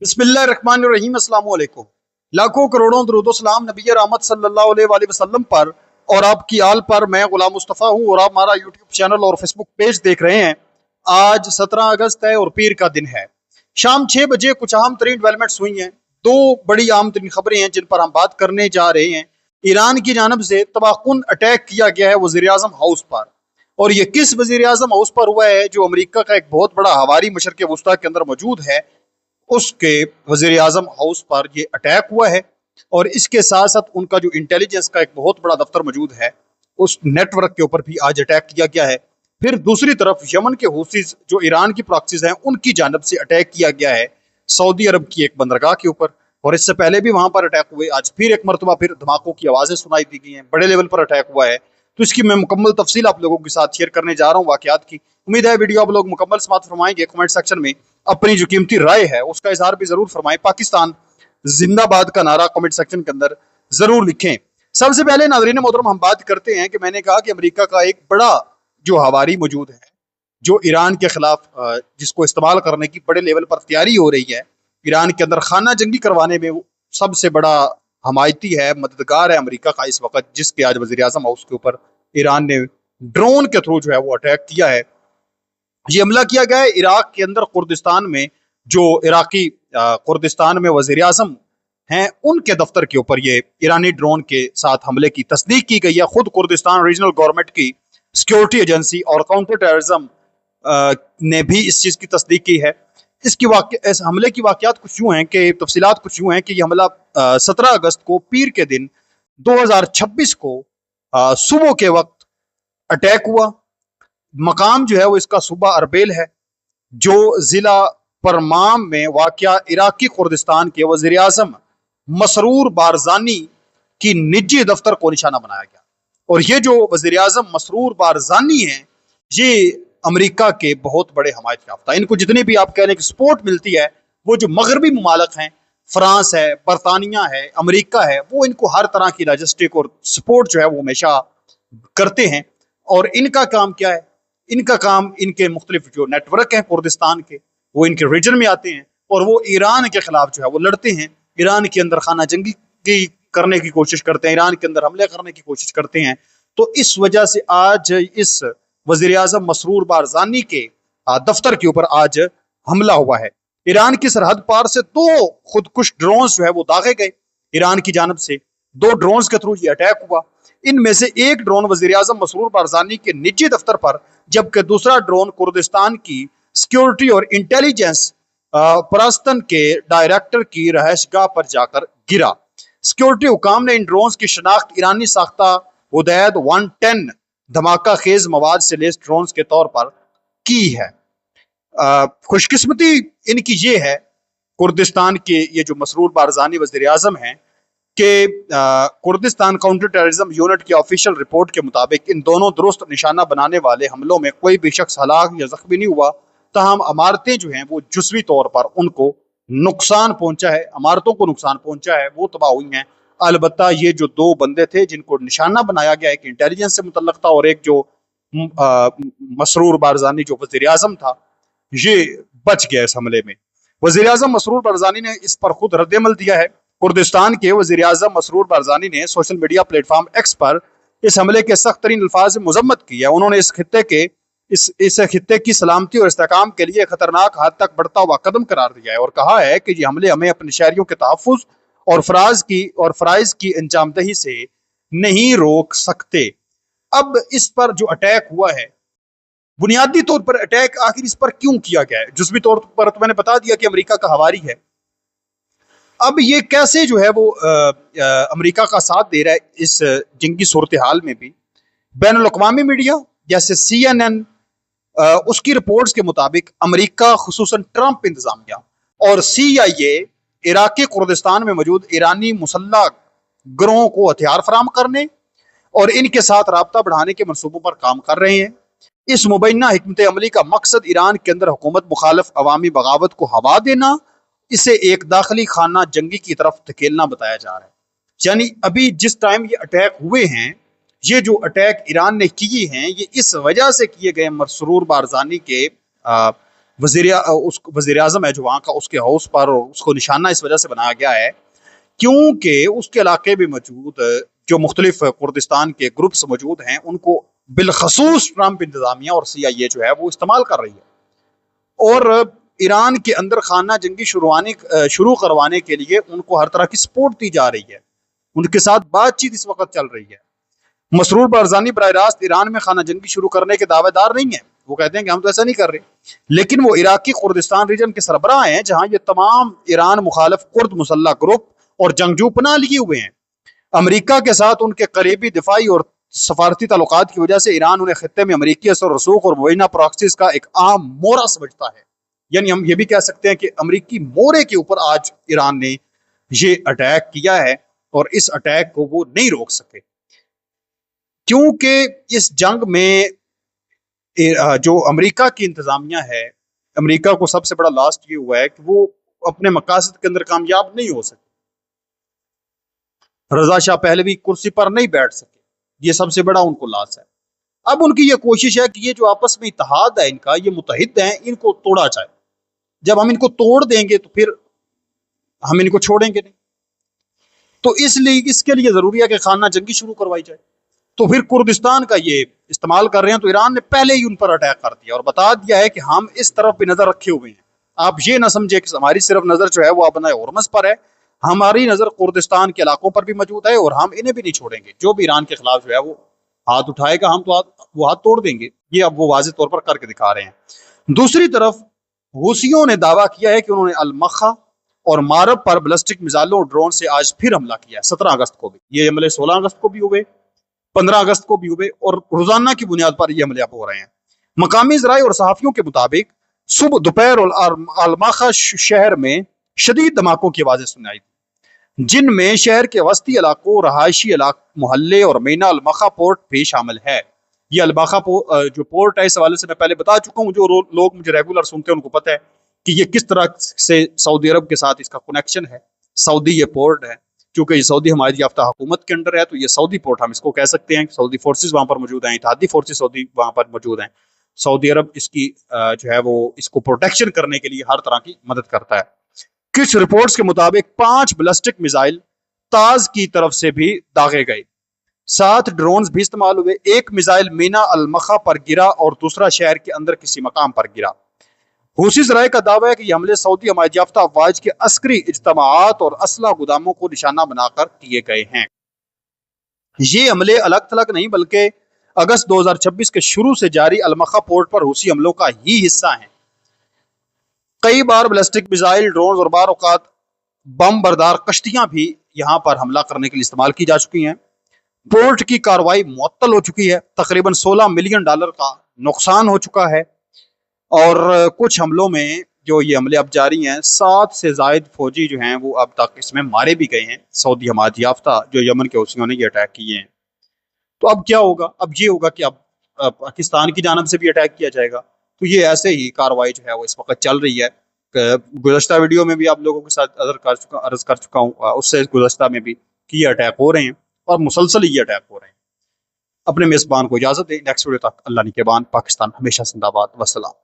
बिस्मिल्लाहिर्रहमानिर्रहीम। अस्सलाम वालेकुम। लाखों करोड़ों दरूद सलाम नबी रहमत सल्लल्लाहु अलैहि वसल्लम पर और आपकी आल पर। मैं गुलाम मुस्तफ़ा हूँ और आप हमारा यूट्यूब चैनल और फेसबुक पेज देख रहे हैं। आज 17 अगस्त है और पीर का दिन है। शाम 6 बजे कुछ अहम तरीन डेवलपमेंट्स हुई हैं। दो बड़ी अहम तरीन खबरें हैं जिन पर हम बात करने जा रहे हैं। ईरान की जानब से तबाहकुन अटैक किया गया है वज़ीर-ए-आज़म हाउस पर, और ये किस वज़ीर-ए-आज़म हाउस पर हुआ है जो अमेरिका का एक बहुत बड़ा हवारी मशरक़ वुस्ता के अंदर मौजूद है, उसके वज़ीर आज़म हाउस पर ये अटैक हुआ है। और इसके साथ साथ उनका जो इंटेलिजेंस का एक बहुत बड़ा दफ्तर मौजूद है, उस नेटवर्क के ऊपर भी आज अटैक किया गया है। फिर दूसरी तरफ यमन के हूसीज जो ईरान की प्रॉक्सीज हैं, उनकी जानब से अटैक किया गया है सऊदी अरब की एक बंदरगाह के ऊपर, और इससे पहले भी वहां पर अटैक हुए। आज फिर एक मरतबा फिर धमाकों की आवाज़ें सुनाई दी गई हैं, बड़े लेवल पर अटैक हुआ है। तो इसकी मैं मुकम्मल तफसील आप लोगों के साथ शेयर करने जा रहा हूँ वाकयात की। उम्मीद है वीडियो आप लोग मुकम्मल समाअत फरमाएंगे। कमेंट सेक्शन में अपनी जो कीमती राय है उसका इजहार भी जरूर फरमाएं। पाकिस्तान जिंदाबाद का नारा कमेंट सेक्शन के अंदर जरूर लिखें। सबसे पहले नाज़रीन मोहतरम हम बात करते हैं कि मैंने कहा कि अमेरिका का एक बड़ा जो हवारी मौजूद है, जो ईरान के खिलाफ जिसको इस्तेमाल करने की बड़े लेवल पर तैयारी हो रही है। ईरान के अंदर खाना जंगी करवाने में सबसे बड़ा हमायती है, मददगार है अमेरिका का इस वक्त, जिसके आज वज़ीर-ए-आज़म हाउस के ऊपर ईरान ने ड्रोन के थ्रू जो है वो अटैक किया है। ये हमला किया गया है इराक के अंदर कुर्दिस्तान में। जो इराकी कुर्दिस्तान में वज़ीर-ए-आज़म हैं, उनके दफ्तर के ऊपर ये ईरानी ड्रोन के साथ हमले की तस्दीक की गई है। खुद कुर्दिस्तान रीजनल गवर्नमेंट की सिक्योरिटी एजेंसी और काउंटर टेररिज्म ने भी इस चीज़ की तस्दीक की है। इस हमले की वाकयात कुछ यूँ हैं कि तफसीलात कुछ यूँ हैं कि ये हमला 17 अगस्त को पीर के दिन 2026 को सुबह के वक्त अटैक हुआ। मकाम जो है वो इसका सूबा अरबेल है, जो जिला परमाम में वाक़या इराकी कुर्दिस्तान के वज़ीर-ए-आज़म मसरूर बारज़ानी की निजी दफ्तर को निशाना बनाया गया। और ये जो वज़ीर-ए-आज़म मसरूर बारज़ानी हैं, ये अमेरिका के बहुत बड़े हमायत याफ्ता, इनको जितनी भी आप कह लें कि सपोर्ट मिलती है, वो जो मगरबी ममालिक हैं, फ्रांस है, बरतानिया है, अमेरिका है, वो इनको हर तरह की लॉजिस्टिक और सपोर्ट जो है वो हमेशा करते हैं। और इनका काम क्या है? इनका काम, इनके मुख्तलिफ जो नेटवर्क हैं कुर्दिस्तान के, वो इनके रीजन में आते हैं और वो ईरान के खिलाफ जो है वो लड़ते हैं। ईरान के अंदर खाना जंगी की करने की कोशिश करते हैं, ईरान के अंदर हमले करने की कोशिश करते हैं। तो इस वजह से आज इस वज़ीर-ए-आज़म मसरूर बारज़ानी के दफ्तर के ऊपर आज हमला हुआ है। ईरान की सरहद पार से 2 खुदकुश ड्रोन जो है वो दागे गए ईरान की जानब से। 2 ड्रोन के थ्रू ये अटैक हुआ। इनमें से एक ड्रोन वज़ीर-ए-आज़म मसरूर बारज़ानी के निजी दफ्तर पर, जबकि दूसरा ड्रोन कुर्दिस्तान की सिक्योरिटी और इंटेलिजेंस परस्तन के डायरेक्टर की रहायशगाह पर जाकर गिरा। सिक्योरिटी हुकाम ने इन ड्रोन की शनाख्त ईरानी साख्ता हुदैद 110 धमाका खेज मवाद से लेस ड्रोन के तौर पर की है। खुशकिस्मती इनकी ये है, कुर्दिस्तान के ये जो मसरूर बारज़ानी वज़ीर-ए-आज़म हैं, कि कुर्दिस्तान काउंटर टेररिज्म यूनिट की ऑफिशियल रिपोर्ट के मुताबिक इन दोनों दुरुस्त निशाना बनाने वाले हमलों में कोई भी शख्स हलाक या जख्मी नहीं हुआ। तहम अमारतें जो हैं वो जुज़वी तौर पर उनको नुकसान पहुंचा है, अमारतों को नुकसान पहुंचा है, वो तबाह हुई हैं। अलबत्ता ये जो 2 बंदे थे जिनको निशाना बनाया गया, एक इंटेलिजेंस से मुतल्लक था और एक जो मसरूर बारज़ानी जो वज़ीर-ए-आज़म था, ये बच गया इस हमले में। वज़ीर-ए-आज़म मसरूर बारज़ानी ने इस पर खुद रद्द-ए-अमल दिया है। कुर्दिस्तान के वज़ीर-ए-आज़म मसरूर बारज़ानी ने सोशल मीडिया प्लेटफॉर्म एक्स पर इस हमले के सख्त तरीन अल्फाज में मज़म्मत की है। उन्होंने इस खित्ते की सलामती और इस्तेहकाम के लिए खतरनाक हद तक बढ़ता हुआ कदम करार दिया है और कहा है कि ये हमले हमें अपने शहरियों के तहफ़्फ़ुज़ और फ़राइज़ की अंजामदही से नहीं रोक सकते। अब इस पर जो अटैक हुआ है, बुनियादी तौर पर अटैक आखिर इस पर क्यों किया गया है? जुज़वी तौर पर तो मैंने बता दिया कि अमेरिका का हवारी है। अब ये कैसे जो है वो अमेरिका का साथ दे रहा है इस जंगी सूरत हाल में भी? बैनुल अक़वामी मीडिया जैसे CNN, उसकी रिपोर्ट्स के मुताबिक अमेरिका खुसूसन ट्रंप इंतजामिया और CIA इराकी कुर्दिस्तान में मौजूद ईरानी मुसल्लह गिरोहों को हथियार फराम करने और इनके साथ राब्ता बढ़ाने के मनसूबों पर काम कर रहे हैं। इस मुबैना हिकमत अमली का मकसद ईरान के अंदर हुकूमत मुखालिफ अवामी बगावत को हवा देना, इसे एक दाखिली खाना जंगी की तरफ धकेलना बताया जा रहा है। यानी अभी जिस टाइम ये अटैक हुए हैं, ये जो अटैक ईरान ने किए हैं, ये इस वजह से किए गए मसरूर बारज़ानी के وزیر اعظم ہے جو وہاں کا، اس کے ہاؤس پر، اور اس کو نشانہ اس وجہ سے بنایا گیا ہے کیونکہ اس کے علاقے بھی موجود جو مختلف کردستان کے گروپس موجود ہیں ان کو بالخصوص ٹرمپ انتظامیہ اور CIA جو ہے وہ استعمال کر رہی ہے، اور ایران کے اندر خانہ جنگی شروع کروانے کے لیے ان کو ہر طرح کی سپورٹ دی جا رہی ہے، ان کے ساتھ بات چیت اس وقت چل رہی ہے۔ مسرور بارزانی براہ راست ایران میں خانہ جنگی شروع کرنے کے دعوے دار نہیں ہیں، وہ کہتے ہیں کہ ہم تو ایسا نہیں کر رہے، لیکن وہ عراقی کردستان ریجن کے سربراہ ہیں جہاں یہ تمام ایران مخالف کرد مسلح گروپ اور جنگجو پناہ لیے ہوئے ہیں۔ امریکہ کے ساتھ ان کے قریبی دفاعی اور سفارتی تعلقات کی وجہ سے ایران انہیں خطے میں امریکی اثر و رسوخ اور مبینہ پراکسیز کا ایک عام مورا سمجھتا ہے، یعنی ہم یہ بھی کہہ سکتے ہیں کہ امریکی مورے کے اوپر آج ایران نے یہ اٹیک کیا ہے، اور اس اٹیک کو وہ نہیں روک سکے کیونکہ اس جنگ میں جو امریکہ کی انتظامیہ ہے، امریکہ کو سب سے بڑا لاسٹ یہ ہوا ہے کہ وہ اپنے مقاصد کے اندر کامیاب نہیں ہو سکے۔ رضا شاہ پہلوی کرسی پر نہیں بیٹھ سکے، یہ سب سے بڑا ان کو لاس ہے۔ اب ان کی یہ کوشش ہے کہ یہ جو آپس میں اتحاد ہے ان کا، یہ متحد ہیں، ان کو توڑا جائے۔ جب ہم ان کو توڑ دیں گے تو پھر ہم ان کو چھوڑیں گے نہیں، تو اس کے لیے ضروری ہے کہ خانہ جنگی شروع کروائی جائے۔ تو پھر کردستان کا یہ استعمال کر رہے ہیں، تو ایران نے پہلے ہی ان پر اٹیک کر دیا اور بتا دیا ہے کہ ہم اس طرف بھی نظر رکھے ہوئے ہیں، آپ یہ نہ سمجھے کہ ہماری صرف نظر جو ہے وہ ابنائے ہرمز پر ہے، ہماری نظر کردستان کے علاقوں پر بھی موجود ہے، اور ہم انہیں بھی نہیں چھوڑیں گے۔ جو بھی ایران کے خلاف جو ہے وہ ہاتھ اٹھائے گا، ہم تو وہ ہاتھ توڑ دیں گے۔ یہ اب وہ واضح طور پر کر کے دکھا رہے ہیں۔ دوسری طرف حوثیوں نے دعویٰ کیا ہے کہ انہوں نے المخا اور مارب پر بلسٹک میزائلوں اور ڈرون سے آج پھر حملہ کیا ہے، 17 اگست کو بھی یہ حملے، 16 اگست کو بھی ہوئے، 15 اگست کو بھی ہوئے، اور روزانہ کی بنیاد پر یہ حملے ہو رہے ہیں۔ مقامی ذرائع اور صحافیوں کے مطابق صبح دوپہر اور المخا شہر میں شدید دھماکوں کی آوازیں سنائی دی، جن میں شہر کے وسطی علاقوں، رہائشی محلے اور مینا المخا پورٹ بھی شامل ہے۔ یہ المخا جو پورٹ ہے، اس حوالے سے میں پہلے بتا چکا ہوں، جو لوگ مجھے ریگولر سنتے ہیں ان کو پتہ ہے کہ یہ کس طرح سے سعودی عرب کے ساتھ اس کا کنیکشن ہے۔ سعودی یہ پورٹ ہے، چونکہ یہ سعودی حمایت یافتہ حکومت کے انڈر ہے، تو یہ سعودی پورٹ ہم اس کو کہہ سکتے ہیں۔ سعودی فورسز وہاں پر موجود ہیں، اتحادی فورسز سعودی وہاں پر موجود ہیں۔ سعودی عرب اس کی جو ہے وہ اس کو پروٹیکشن کرنے کے لیے ہر طرح کی مدد کرتا ہے۔ کچھ رپورٹس کے مطابق 5 بلسٹک میزائل تاز کی طرف سے بھی داغے گئے، 7 ڈرونز بھی استعمال ہوئے، ایک میزائل مینا المخا پر گرا اور دوسرا شہر کے اندر کسی مقام پر گرا۔ حوثی ذرائع کا دعویٰ ہے کہ یہ حملے سعودی حمایت یافتہ افواج کے عسکری اجتماعات اور اسلحہ گوداموں کو نشانہ بنا کر کیے گئے ہیں۔ یہ حملے الگ تھلگ نہیں بلکہ اگست 2026 کے شروع سے جاری المخا پورٹ پر حوثی حملوں کا ہی حصہ ہیں۔ کئی بار بلسٹک میزائل، ڈرونز اور بعض اوقات بم بردار کشتیاں بھی یہاں پر حملہ کرنے کے لیے استعمال کی جا چکی ہیں۔ پورٹ کی کارروائی معطل ہو چکی ہے، تقریباً $16 ملین کا نقصان ہو چکا ہے، اور کچھ حملوں میں جو یہ حملے اب جاری ہیں 7 سے زائد فوجی جو ہیں وہ اب تک اس میں مارے بھی گئے ہیں، سعودی حمایت یافتہ جو یمن کے حوثیوں نے یہ اٹیک کیے ہیں۔ تو اب کیا ہوگا؟ اب یہ ہوگا کہ اب پاکستان کی جانب سے بھی اٹیک کیا جائے گا۔ تو یہ ایسے ہی کارروائی جو ہے وہ اس وقت چل رہی ہے۔ گزشتہ ویڈیو میں بھی آپ لوگوں کے ساتھ عرض کر چکا ہوں، اس سے گزشتہ میں بھی کہ یہ اٹیک ہو رہے ہیں اور مسلسل یہ اٹیک ہو رہے ہیں۔ اپنے میزبان کو اجازت دیں، نیکسٹ ویڈیو تک اللہ نگہبان، پاکستان ہمیشہ زندہ باد، وسلام۔